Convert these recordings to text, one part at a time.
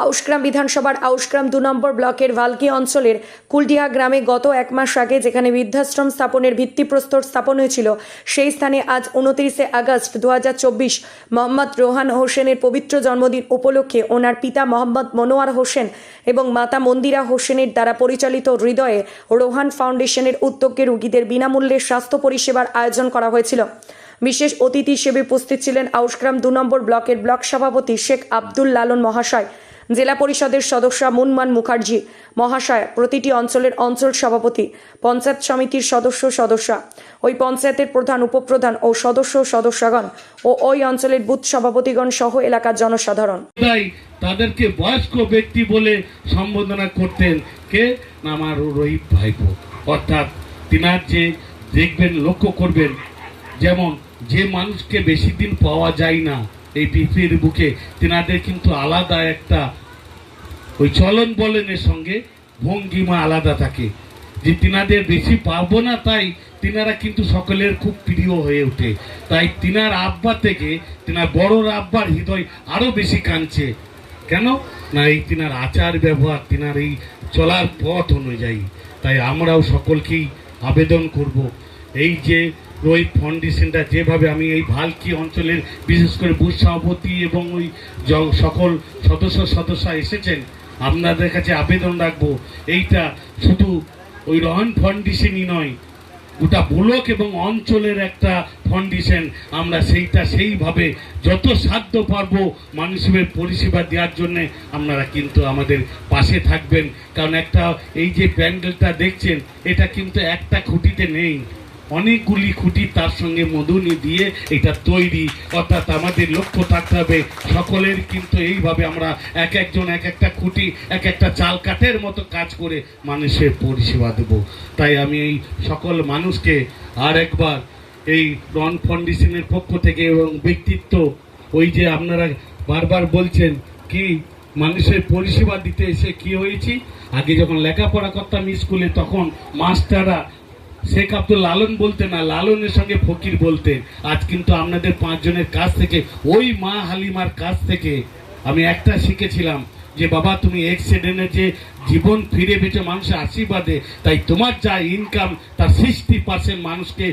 আউশগ্রাম বিধানসভার আউশগ্রাম 2 নম্বর ব্লকের ভালকি অঞ্চলের কুলডিহা গ্রামে গত এক মাস আগে যেখানে বৃদ্ধাশ্রম স্থাপনের ভিত্তিপ্রস্তর স্থাপন হয়েছিল, সেই স্থানে আজ 29 আগস্ট 2024 মোহাম্মদ রোহান হোসেনের পবিত্র জন্মদিন উপলক্ষে ওনার পিতা মোহাম্মদ মনোয়ার হোসেন এবং মাতা মন্দিরা হোসেনের দ্বারা পরিচালিত হৃদয়ে রোহান ফাউন্ডেশনের উদ্যোগে রোগীদের বিনামূল্যে স্বাস্থ্য পরিষেবার আয়োজন করা হয়েছিল। বিশেষ অতিথি হিসেবে উপস্থিত ছিলেন আউশগ্রাম 2 নম্বর ব্লকের ব্লক সভাপতি শেখ আব্দুল লালন মহাশয়, জেলা পরিষদের সদস্য মুনমান মুখার্জি মহাশয়, প্রতিটি অঞ্চলের অঞ্চল সভাপতি, পঞ্চায়েত সমিতির সদস্যা, ওই পঞ্চায়েতের প্রধান, উপপ্রধান ও সদস্যগণ ও ওই অঞ্চলের বুথ সভাপতিগণ সহ এলাকার জনসাধারণ। তাদেরকে বয়স্ক ব্যক্তি বলে সম্বোধনা করতেন কে না আমার রোহিত ভাইপো। অর্থাৎ তিনার যে দেখবেন, লক্ষ্য করবেন, যেমন যে মানুষকে বেশি দিন পাওয়া যায় না এই পৃথিবীর বুকে, তিনাদের কিন্তু আলাদা একটা ওই চলন বলনের সঙ্গে ভঙ্গিমা আলাদা থাকে, যে তিনাদের বেশি পাবো না, তাই তিনারা কিন্তু সকলের খুব প্রিয় হয়ে ওঠে। তাই তিনার আব্বা থেকে তিনার বড়র আব্বার হৃদয় আরো বেশি কাঁদছে। কেন না এই তিনার আচার ব্যবহার, তিনার এই চলার পথ অনুযায়ী। তাই আমরাও সকলকেই আবেদন করব, এই যে রোহিত ফাউন্ডেশনটা যেভাবে, আমি এই ভালকি অঞ্চলের বিশেষ করে বুথ সভাপতি এবং ওই সকল সদস্য এসেছেন, আপনাদের কাছে আবেদন রাখবো, এইটা শুধু ওই রোহান ফাউন্ডেশনই নয়, গোটা ব্লক এবং অঞ্চলের একটা ফাউন্ডেশন। আমরা সেইভাবে যত সাধ্য পারবো মানুষের পরিষেবা দেওয়ার জন্যে আপনারা কিন্তু আমাদের পাশে থাকবেন। কারণ একটা এই যে প্যান্ডেলটা দেখছেন, এটা কিন্তু একটা খুঁটিতে নেই, অনেকগুলি খুঁটি তার সঙ্গে মধুনি দিয়ে এটা তৈরি। অর্থাৎ আমাদের লক্ষ্য থাকতে হবে সকলের কিন্তু এইভাবে আমরা এক একজন এক একটা খুঁটি, এক একটা চাল কাঠের মতো কাজ করে মানুষের পরিষেবা দেব। তাই আমি এই সকল মানুষকে আর একবার এই রন ফাউন্ডেশনের পক্ষ থেকে এবং ব্যক্তিত্ব, ওই যে আপনারা বারবার বলছেন কি মানুষের পরিষেবা দিতে এসে কি হয়েছি, আগে যখন লেখাপড়া করতাম স্কুলে তখন মাস্টাররা শেখ আব্দুল লালন বলতেন না, লালনের সঙ্গে ফকির বলতেন। আজ কিন্তু আপনাদের 5 জনের কাছ থেকে, ওই মা হালিমার কাছ থেকে আমি একটা শিখেছিলাম যে বাবা, তুমি অ্যাক্সিডেন্টে যে জীবন ফিরে পেয়েছো মানুষের আশীর্বাদে, তাই তোমার যা ইনকাম তার 60% মানুষকে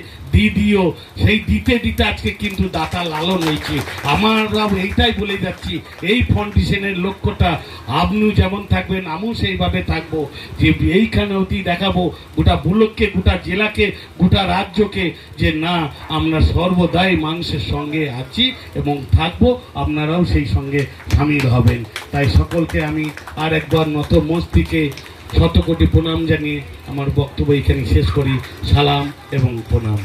দিও। সেই দিতে আজকে কিন্তু দাতা লালন হয়েছে। আমরা এইটাই বলে যাচ্ছি, এই ফাউন্ডেশনের লক্ষ্যটা আপনি যেমন থাকবেন আমিও সেইভাবে থাকবো, যে এইখানে অতি দেখাবো গোটা ব্লককে, গোটা জেলাকে, গোটা রাজ্যকে, যে না আমরা সর্বদাই মানুষের সঙ্গে আছি এবং থাকবো, আপনারাও সেই সঙ্গে সামিল হবেন। তাই সকলকে আমি আর একবার নত মস্তিকে শত কোটি প্রণাম জানিয়ে আমার বক্তব্য এখানে শেষ করি। সালাম এবং প্রণাম।